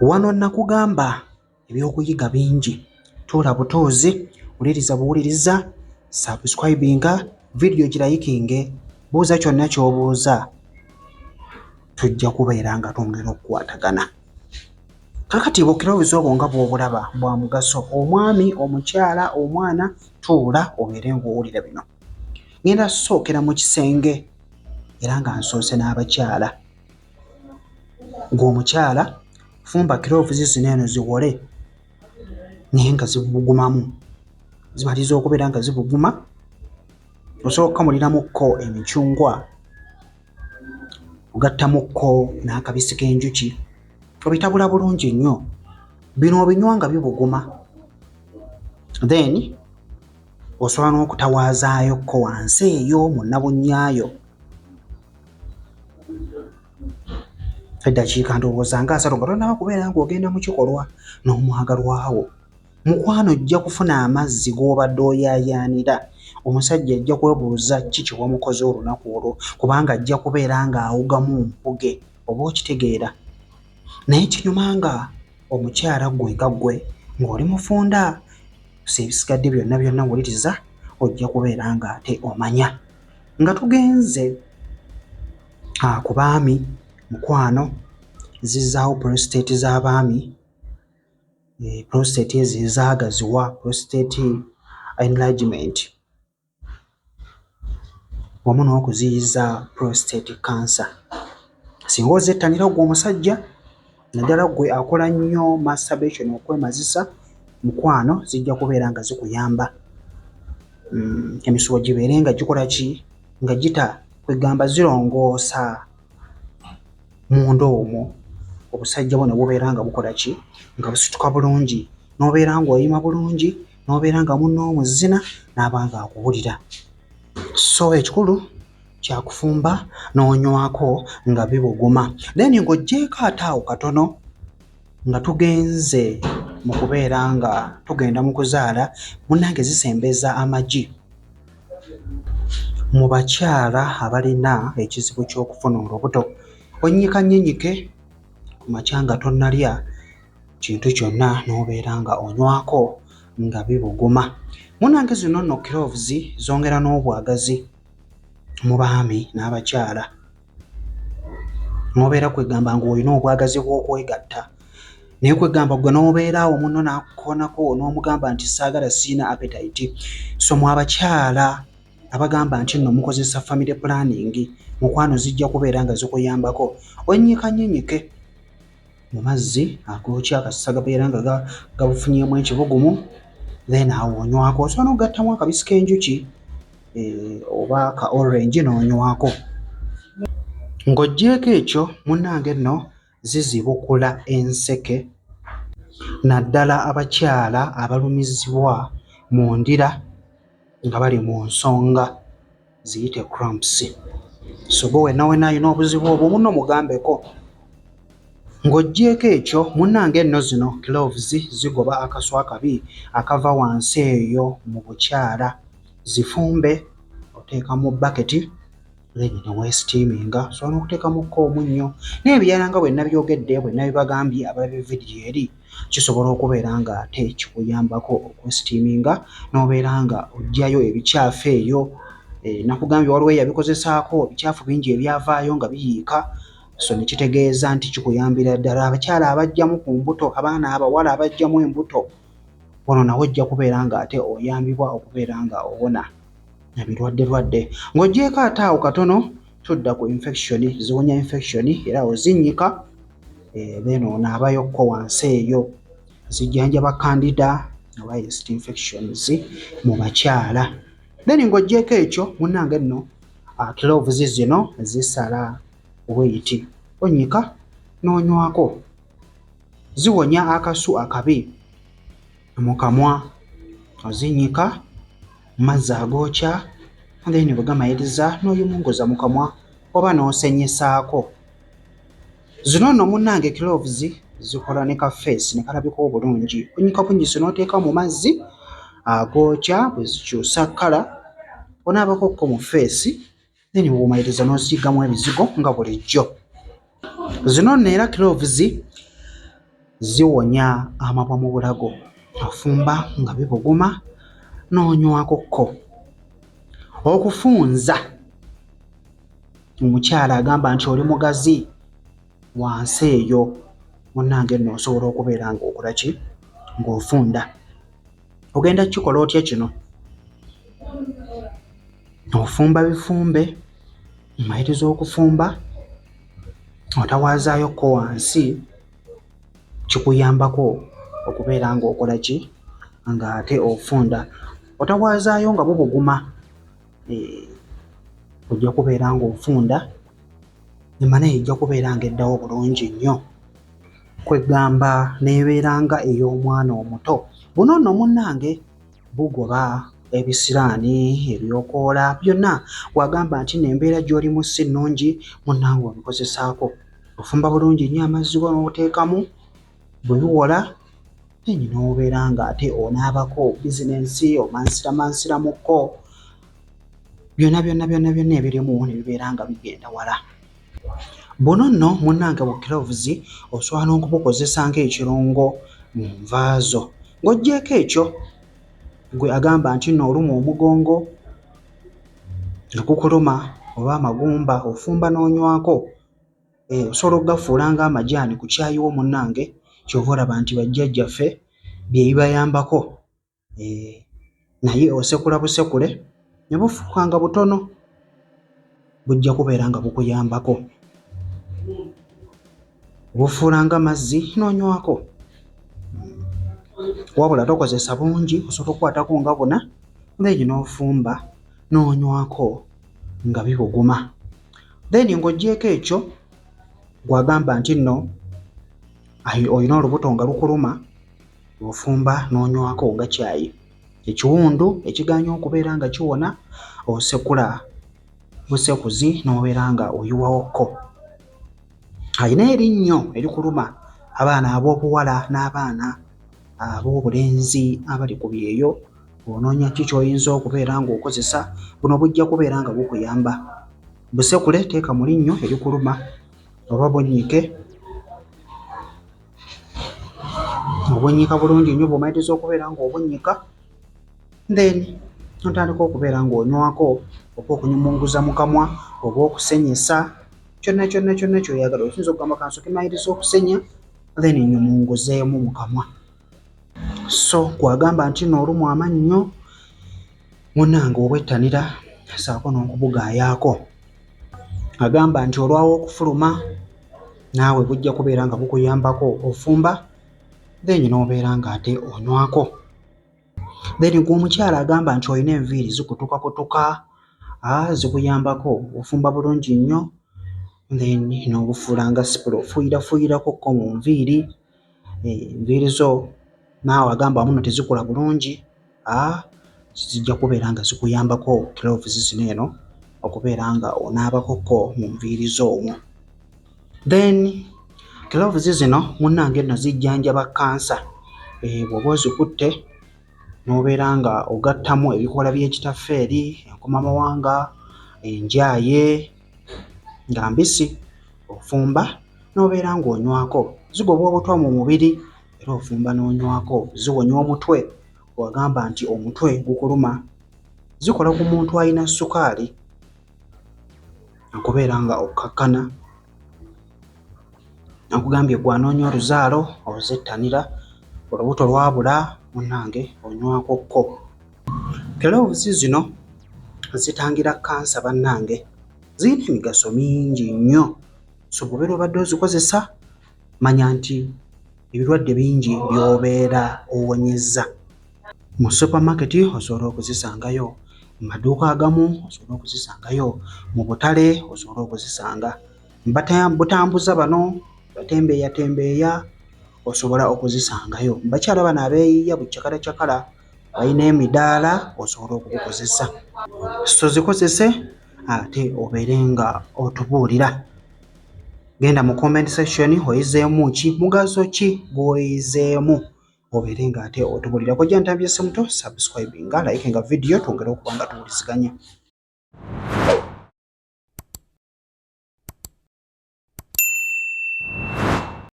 Wano nakugamba ebyokuyiga bingi. Tuula butuuzi, wuliriza buwuliriza, subscribinga, video girayikinge, buuza kyonna ky'obuuza. Tujja kubeera nga twongera okukwatagana. Kakati bukirowozi obwo nga bw'obulaba bwa mugaso. Omwami, omukyala, omwana, tuula obeere ng'owulira bino. Ngenda sookera mu kisenge era nga nsoose n'abakyala. Ng'omukyala fumba kirowozi zino eno ziwole naye nga zibugumamu. Zimaliza okubeera nga zibuguma, osobola okukamuliramuko emicungwa, ogattamuko n'akabisi k'enjuki, obitabula bulungi nnyo. Bino obinywa nga bibuguma. Then osobola n'okutawaazayoko wansi eyo mu nnabunnyayo eddakiika ndowooza nga 3 nga tonnaba kubeera ng'ogenda mu kikolwa n'omwagalwawo. Mukwano ojja kufuna amazzi g'obadde oyaayaanira. Omusajja ajja kwebuuza ki kye wamukoze olunaku olwo, kubanga ajja kubeera ng'awugamu mpuge, oba okitegeera. Naye kinyuma nga omukyala ggwe nga ggwe ng'oli mufunda, so ebisigadde byonna byonna wuliriza, ojja kubeera ng'ate omanya. Nga tugenze ku baami, mukwano zizzaawo prostate z'abaami. Prostate ezo ezaagaziwa, prostate enlargement, wamu n'okuziyiza prostate cancer. Singa ozettanira gwe omusajja, naddala gwe akola nnyo masturbation, okwemazisa, mukwano zijja kubeera nga zikuyamba. Emisuwa gibeere nga gikola ki? Nga kwegamba zirongoosa munda omwo. Obusajja bwo ne bubeera nga bukola ki? Nga busituka bulungi, n'obeera ng'oyima bulungi, n'obeera nga munnoomuzina n'aba nga akuwulira. So ekikulu kyakufumba n'onywako nga bibuguma. Then ng'oggyeko ate awo katono nga tugenze mu kubeera nga tugenda mu kuzaala, munnange zisembeza amagi. Mu bakyala abalina ekizibu ky'okufuna olubuto, onnyikanyinyike ku makya nga tonnalya kintu kyonna n'obeera nga onywako nga bibuguma. Munnange zino nno kirowozi zongera n'obwagazi mu baami n'abakyala. N'obeera kwegamba ng'olina obwagazi bw'okwegatta, naye kwegamba gwe n'obeera awo munno n'akukoonako n'omugamba nti saagala, siina appetite. So mu abakyala abagamba nti nno mukozesa family planning, mukwano zijja kubeera nga zikuyambako. Onnyikanyinyike mu mazzi agookya akasisa gabeera nga gabufunyemu ekibugumu, then awo onywako. Osobola n'ogattamu akabisi k'enjuki oba ka orange n'onywako. Ng'oggyeko ekyo, munnange nno zizibukula enseke, naddala abakyala abalumizibwa mu ndira nga bali mu nsonga, ziyite cramps. So gwe wenna alina obuzibu obwo munno mugambeko. Ng'oggyeko ekyo, munnange nno zino kirowozi zigoba akasu akabi akava wansi eyo mu bukyala. Zifumbe, oteeka mu baketi, then ne weesitiiminga. Osobola n'okuteekamuko omunnyo n'ebirala nga bwe nabyogedde, bwe nabibagambye abalaba vidiyo eri, kisobola okubeera nga ate kikuyambako okwesitiiminga n'obeera nga oggyayo ebicaafu eyo. Nakugambye waliwo eyabikozesaako ebicaafu bingi ebyavaayo nga biyiika. So ne kitegeeza nti kikuyambira ddala. Abakyala abajjamu ku mbuto, abaana abawala abajjamu embuto, wano nawe ojja kubeera nga ate oyambibwa okubeera nga owona ebirwadde. Ng'oggyeko ate awo katono, tudda ku infection, ziwonya infection era ozinnyika, then onaabayokko wansi eyo. Zijjanjaba candida oba yeast infections mu bakyala. Then ng'oggyeko ekyo, munnange nno kirowozi zino zisala weight, onnyika n'onywako. Ziwonya akasu akabi mu kamwa, ozinnyika mazzi agookya, then bwe gamayiriza n'oyimunguza mu kamwa oba n'osenyesaako. Zino nno munnange kirowozi zikola ne ka face ne kalabika obulungi. Onnyika bunnyise n'oteeka mu mazzi agookya, bwe zikyusa kkala onaabakokko mu face, then bw'omaliriza n'oziggamu ebizigo nga bulijjo. Zino nno era kirowozi ziwonya amabwa mu bulago. Ofumba nga bibuguma n'onywako ko. Okufunza, omukyala agamba nti oli mugazi wansi eyo munnange nno osobola okubeera ng'okola ki, ng'ofunda. Ogenda kukikola otya kino? Ofumba bifumbe, omaliriza okufumba, otawaazaayo wansi, kikuyambako okubeera ng'okola ki, ng'ate ofunda. Otawaazaayo nga bubuguma, ojja kubeera ng'ofunda, emana ejja kubeera ng'eddawo bulungi nnyo. Kwegamba neebeera nga ey'omwana omuto. Buno nno munnange bugoba ebisiraani, ebyokoola, byonna wagamba nti n'embeera gy'olimu si nnungi, munnange obikozesaako. Ofumba bulungi nnyo amazzi go n'oteekamu, bwe biwola then n'obeera ng'ate onaabako bizinensi, omansiramuko, byonna ebirimu ne bibeera nga bigenda wala. Buno nno munnange bu gloves osobola n'okubukozesa ng'ekirungo mu nva zo. Ng'oggyeko ekyo, gwe agamba nti nno oluma omugongo nga gukuluma oba amagumba, ofumba n'onywako, osobola okugafuula ng'amajaani ku caayi wo munnange, ky'ova olaba nti bajjajjaffe bye bibayambako. Naye osekula busekule ne bufuuka nga butono, bujja kubeera nga bukuyambako. Bufuula nga mazzi n'onywako. Wabula tokozesa bungi, osobola okukwatako nga buna, then n'ofumba n'onywako nga bibuguma. Then ng'oggyeko ekyo, gwagamba nti nno olina olubuto nga lukuluma, ofumba n'onywako nga caayi. Ekiwundu ekigaanye okubeera nga kiwona, osekula busekuzi n'obeera nga oyiwawoko. Alina erinnyo erikuluma abaana ab'obuwala n'abaana ab'obulenzi abali ku byeyo, onoonya ki ky'oyinza okubeera ng'okozesa, buno bujja kubeera nga bukuyamba. Busekule, teeka mu linnyo erikuluma oba bunnyike. Obunnyika bulungi nnyo, bw'omaliriza okubeera ng'obunnyika, then otandika okubeera ng'onywako, oba okunyumunguza mu kamwa, oba okusenyesa, kyonna ky'oyagala. Oyinza okugamba kansooke maliriza okusenya, then nyumunguzeemu mu kamwa. So gwagamba nti n'olumwa amannyo, munnange obwettanira saako n'okubugaayaako. Agamba nti olwawo okufuluma, naawe bujja kubeera nga bukuyambako. Ofumba then n'obeera ng'ate onywako. Then gw'omukyala agamba nti olina enviiri zikutukakutuka, zikuyambako. Ofumba bulungi nnyo, then n'obufuula nga sipula, ofuuyirako mu nviiri. Enviiri zo naawe agamba muno tezikula bulungi, zijja kubeera nga zikuyambako gloves zino eno okubeera nga onaabako mu nviiri zo omwo. Then gloves zino munnange nno zijjanjaba kansa. Bw'oba ozikutte n'obeera nga ogattamu ebikoola by'ekitaffeeri, enkomamawanga, enjaye nga mbisi, ofumba n'obeera ng'onywako. Zigoba obutwa mu mubiri era ofumba n'onywako. Ziwonya omutwe, wagamba nti omutwe gukuluma. Zikola ku muntu alina sukaali, okubeera nga okkakkana. Nakugambye gwe anoonya oluzaalo ozettanira, olubuto lwabula munnange onywako ko. Gloves zino zitangira kansa bannange, zirina emigaso mingi nnyo. So bw'obeera obadde ozikozesa, manya nti ebirwadde bingi by'obeera owonyezza. Mu supermarket osobola okuzisangayo, mu maduuka agamu osobola okuzisangayo, mu butale osobola okuzisanga. Butambuza bano batembeeyatembeeya osobola okuzisangayo. Bakyala bano abeeyiya bucakalacyakala balina emidaala, osobola okubukozesa. So zikozese ate obeere nga otubuulira. Genda mu comment section oyizeemu ki, mugaso ki gw'oyizeemu, obeere ng'ate otubuulira. Kojja Ntambye Ssemuto, subscribe nga like nga video twongere okuba nga tuwuliziganya.